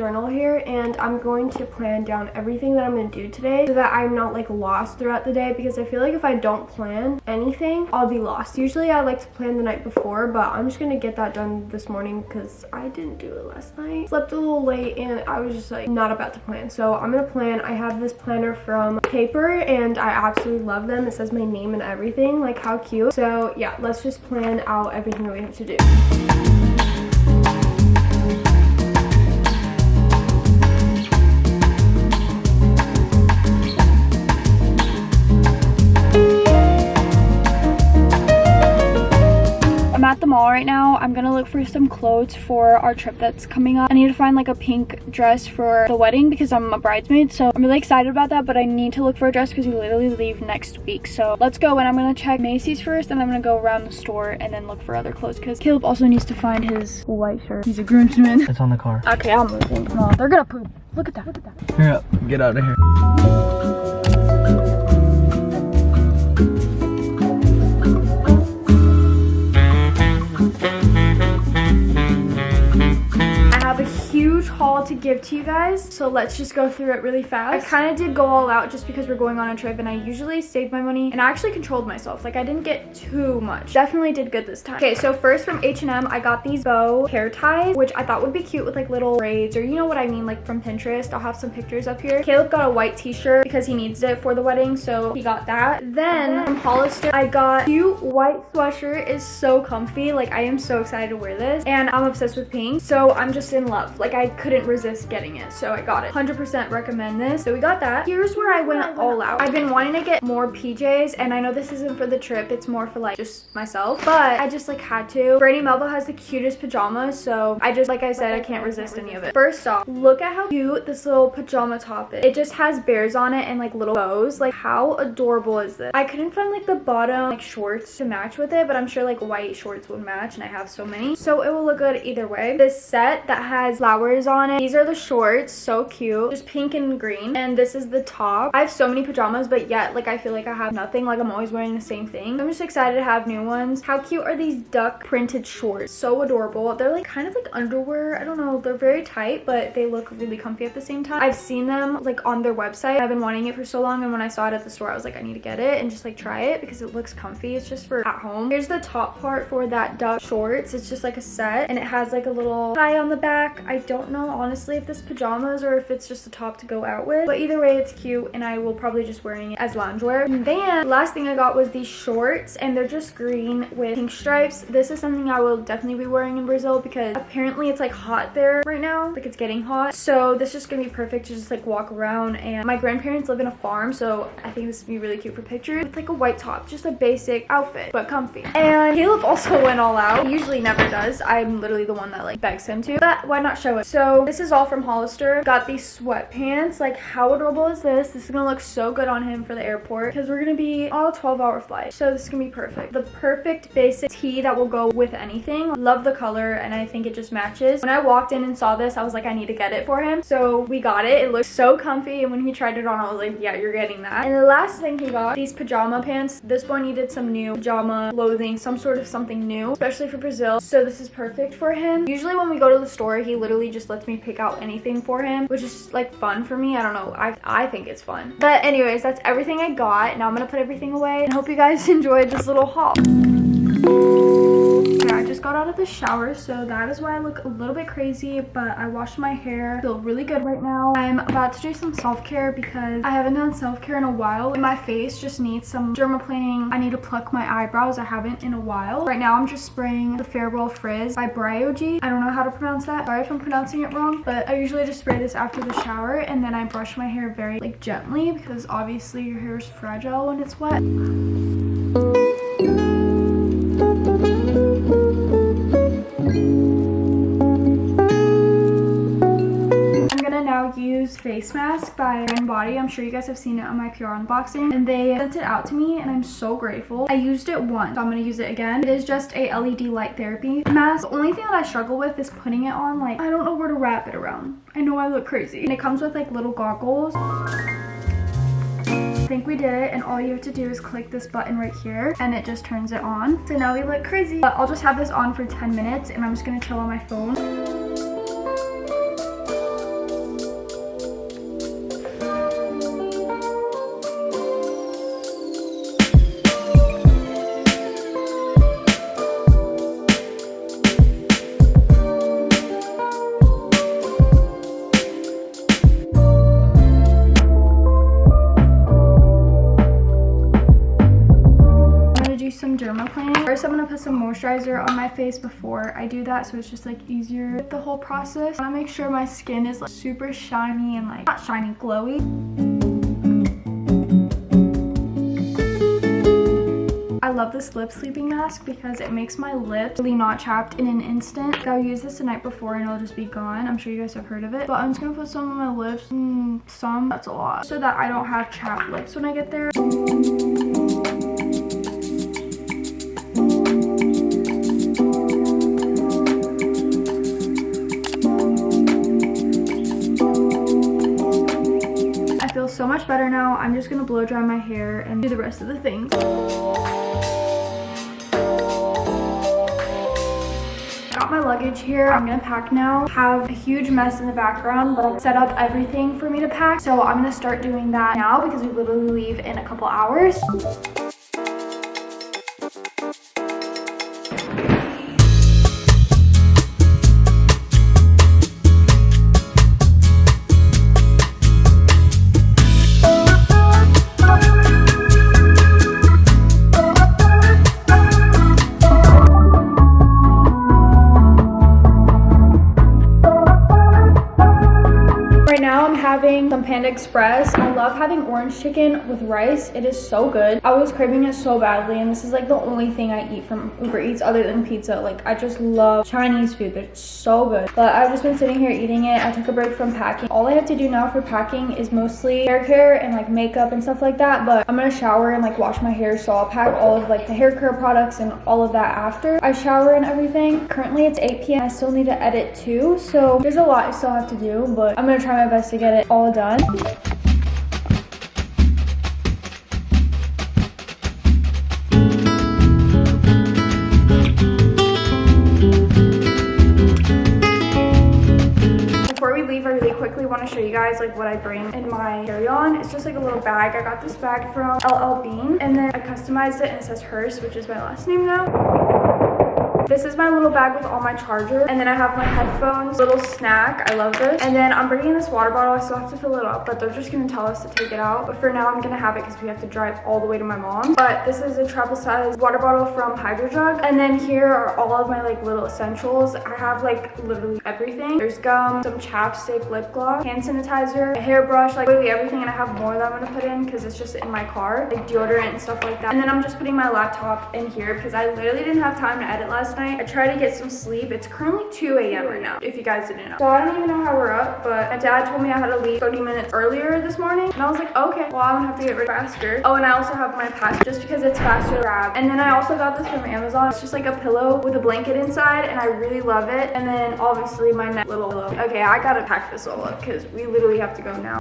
journal here, and I'm going to plan down everything that I'm going to do today so that I'm not like lost throughout the day, because I feel like if I don't plan anything, I'll be lost. Usually I like to plan the night before, but I'm just going to get that done this morning because I didn't do it last night. Slept a little late and I was just like not about to plan. So I'm going to plan. I have this planner from Paper and I absolutely love them. It says my name and everything. Like, how cute. So yeah, let's just plan out everything that we have to do. At the mall right now. I'm gonna look for some clothes for our trip that's coming up. I need to find like a pink dress for the wedding because I'm a bridesmaid, so I'm really excited about that, but I need to look for a dress because we literally leave next week. So let's go, and I'm gonna check Macy's first, and I'm gonna go around the store and then look for other clothes because Caleb also needs to find his white shirt. He's a groomsman. It's on the car. Okay, I'm moving. No, they're gonna poop. Look at that. Look at that. Hurry up, get out of here. Huge haul to give to you guys, so let's just go through it really fast. I kind of did go all out just because we're going on a trip, and I usually save my money, and I actually controlled myself. Like, I didn't get too much. Definitely did good this time. Okay, so first from H&M, I got these bow hair ties, which I thought would be cute with like little braids, or you know what I mean, like from Pinterest. I'll have some pictures up here. Caleb got a white t-shirt because he needs it for the wedding, so he got that. Then from Hollister, I got cute white sweatshirt. It's so comfy. Like, I am so excited to wear this, and I'm obsessed with pink, so I'm just in love. Like, I couldn't resist getting it, so I got it. 100% recommend this. So we got that. Here's where I went all out. I've been wanting to get more PJs, and I know this isn't for the trip, it's more for like just myself, but I just like had to. Brandy Melville has the cutest pajamas, so I just, like I said, I can't resist any of it. First off, look at how cute this little pajama top is. It just has bears on it and like little bows. Like, how adorable is this? I couldn't find like the bottom like shorts to match with it, but I'm sure like white shorts would match, and I have so many, so it will look good either way. This set that has flowers on it, these are the shorts, so cute, just pink and green, and this is the top. I have so many pajamas, but yet like I feel like I have nothing. Like, I'm always wearing the same thing. I'm just excited to have new ones. How cute are these duck printed shorts? So adorable. They're like kind of like underwear. I don't know, they're very tight, but they look really comfy at the same time. I've seen them like on their website. I've been wanting it for so long, and when I saw it at the store, I was like, I need to get it and just like try it because it looks comfy. It's just for at home. Here's the top part for that duck shorts. It's just like a set, and it has like a little tie on the back. I don't know honestly if this pajamas or if it's just a top to go out with, but either way it's cute, and I will probably just wearing it as loungewear. And then last thing I got was these shorts, and they're just green with pink stripes. This is something I will definitely be wearing in Brazil because apparently it's like hot there right now. Like, it's getting hot, so this is just gonna be perfect to just like walk around. And my grandparents live in a farm, so I think this would be really cute for pictures with like a white top. Just a basic outfit, but comfy. And Caleb also went all out. He usually never does. I'm literally the one that like begs him to, but why not show it? So this is all from Hollister. Got these sweatpants. Like, how adorable is this? This is gonna look so good on him for the airport because we're gonna be on a 12-hour flight, so this is gonna be perfect. The perfect basic tee that will go with anything. Love the color, and I think it just matches. When I walked in and saw this, I was like, I need to get it for him, so we got it. It looks so comfy, and when he tried it on, I was like, yeah, you're getting that. And the last thing he got, these pajama pants. This boy needed some new pajama clothing, some sort of something new, especially for Brazil, so this is perfect for him. Usually when we go to the store, he literally just lets me pick out anything for him, which is like fun for me. I don't know, I think it's fun. But anyways, that's everything I got. Now I'm gonna put everything away, and hope you guys enjoyed this little haul. Okay, I just got out of the shower, so that is why I look a little bit crazy, but I washed my hair. I feel really good right now. I'm about to do some self-care because I haven't done self-care in a while, and my face just needs some dermaplaning. I need to pluck my eyebrows. I haven't in a while. Right now I'm just spraying the Farewell Frizz by Briogy. I don't know how to pronounce that. Sorry if I'm pronouncing it wrong, but I usually just spray this after the shower, and then I brush my hair very like gently because obviously your hair is fragile when it's wet. Use face mask by Mind Body. I'm sure you guys have seen it on my PR unboxing, and they sent it out to me, and I'm so grateful. I used it once, so I'm gonna use it again. It is just a LED light therapy mask. The only thing that I struggle with is putting it on. Like, I don't know where to wrap it around. I know I look crazy. And it comes with like little goggles. I think we did it, and all you have to do is click this button right here and it just turns it on. So now we look crazy, but I'll just have this on for 10 minutes and I'm just gonna chill on my phone. sauna cleaning. First, I'm gonna put some moisturizer on my face before I do that, so it's just like easier with the whole process. I wanna make sure my skin is like super shiny and like, not shiny, glowy. I love this lip sleeping mask because it makes my lips really not chapped in an instant. I'll use this the night before and it'll just be gone. I'm sure you guys have heard of it. But I'm just gonna put some on my lips. That's a lot. So that I don't have chapped lips when I get there. I feel so much better now. I'm just gonna blow dry my hair and do the rest of the things. Got my luggage here. I'm gonna pack now. Have a huge mess in the background, but I set up everything for me to pack. So I'm gonna start doing that now because we literally leave in a couple hours. Having some Panda Express. I love having orange chicken with rice. It is so good. I was craving it so badly, and this is like the only thing I eat from Uber Eats other than pizza. Like, I just love Chinese food. It's so good. But I've just been sitting here eating it. I took a break from packing. All I have to do now for packing is mostly hair care and like makeup and stuff like that. But I'm gonna shower and like wash my hair, so I'll pack all of like the hair care products and all of that after I shower and everything. Currently it's 8 p.m. I still need to edit too, so there's a lot I still have to do, but I'm gonna try my best to get it all done. Before we leave, I really quickly want to show you guys like what I bring in my carry-on. It's just like a little bag. I got this bag from LL Bean, and then I customized it and it says Hearst, which is my last name now. This is my little bag with all my charger, and then I have my headphones, little snack. I love this. And then I'm bringing this water bottle. I still have to fill it up, but they're just gonna tell us to take it out. But for now, I'm gonna have it because we have to drive all the way to my mom's. But this is a travel size water bottle from Hydro Jug. And then here are all of my like little essentials. I have like literally everything. There's gum, some chapstick, lip gloss, hand sanitizer, a hairbrush, like literally everything. And I have more that I'm gonna put in because it's just in my car, like deodorant and stuff like that. And then I'm just putting my laptop in here because I literally didn't have time to edit last night. I tried to get some sleep. It's currently 2 a.m. right now, if you guys didn't know. So I don't even know how we're up, but my dad told me I had to leave 30 minutes earlier this morning. And I was like, okay, well, I'm gonna have to get ready faster. Oh, and I also have my pass just because it's faster to grab. And then I also got this from Amazon. It's just like a pillow with a blanket inside, and I really love it. And then obviously my neck little pillow. Okay, I gotta pack this all up because we literally have to go now.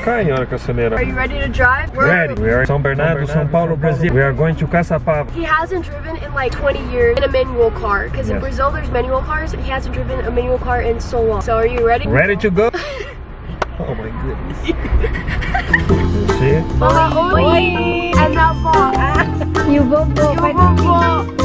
Are you ready to drive? Ready. We are in São Bernardo, São Paulo, Brazil. We are going to Caçapava. He hasn't driven in like 20 years in a manual car because in Brazil there's manual cars, and he hasn't driven a manual car in so long. So are you ready? Ready to go? Oh my goodness. See? Oi! And now, you vou.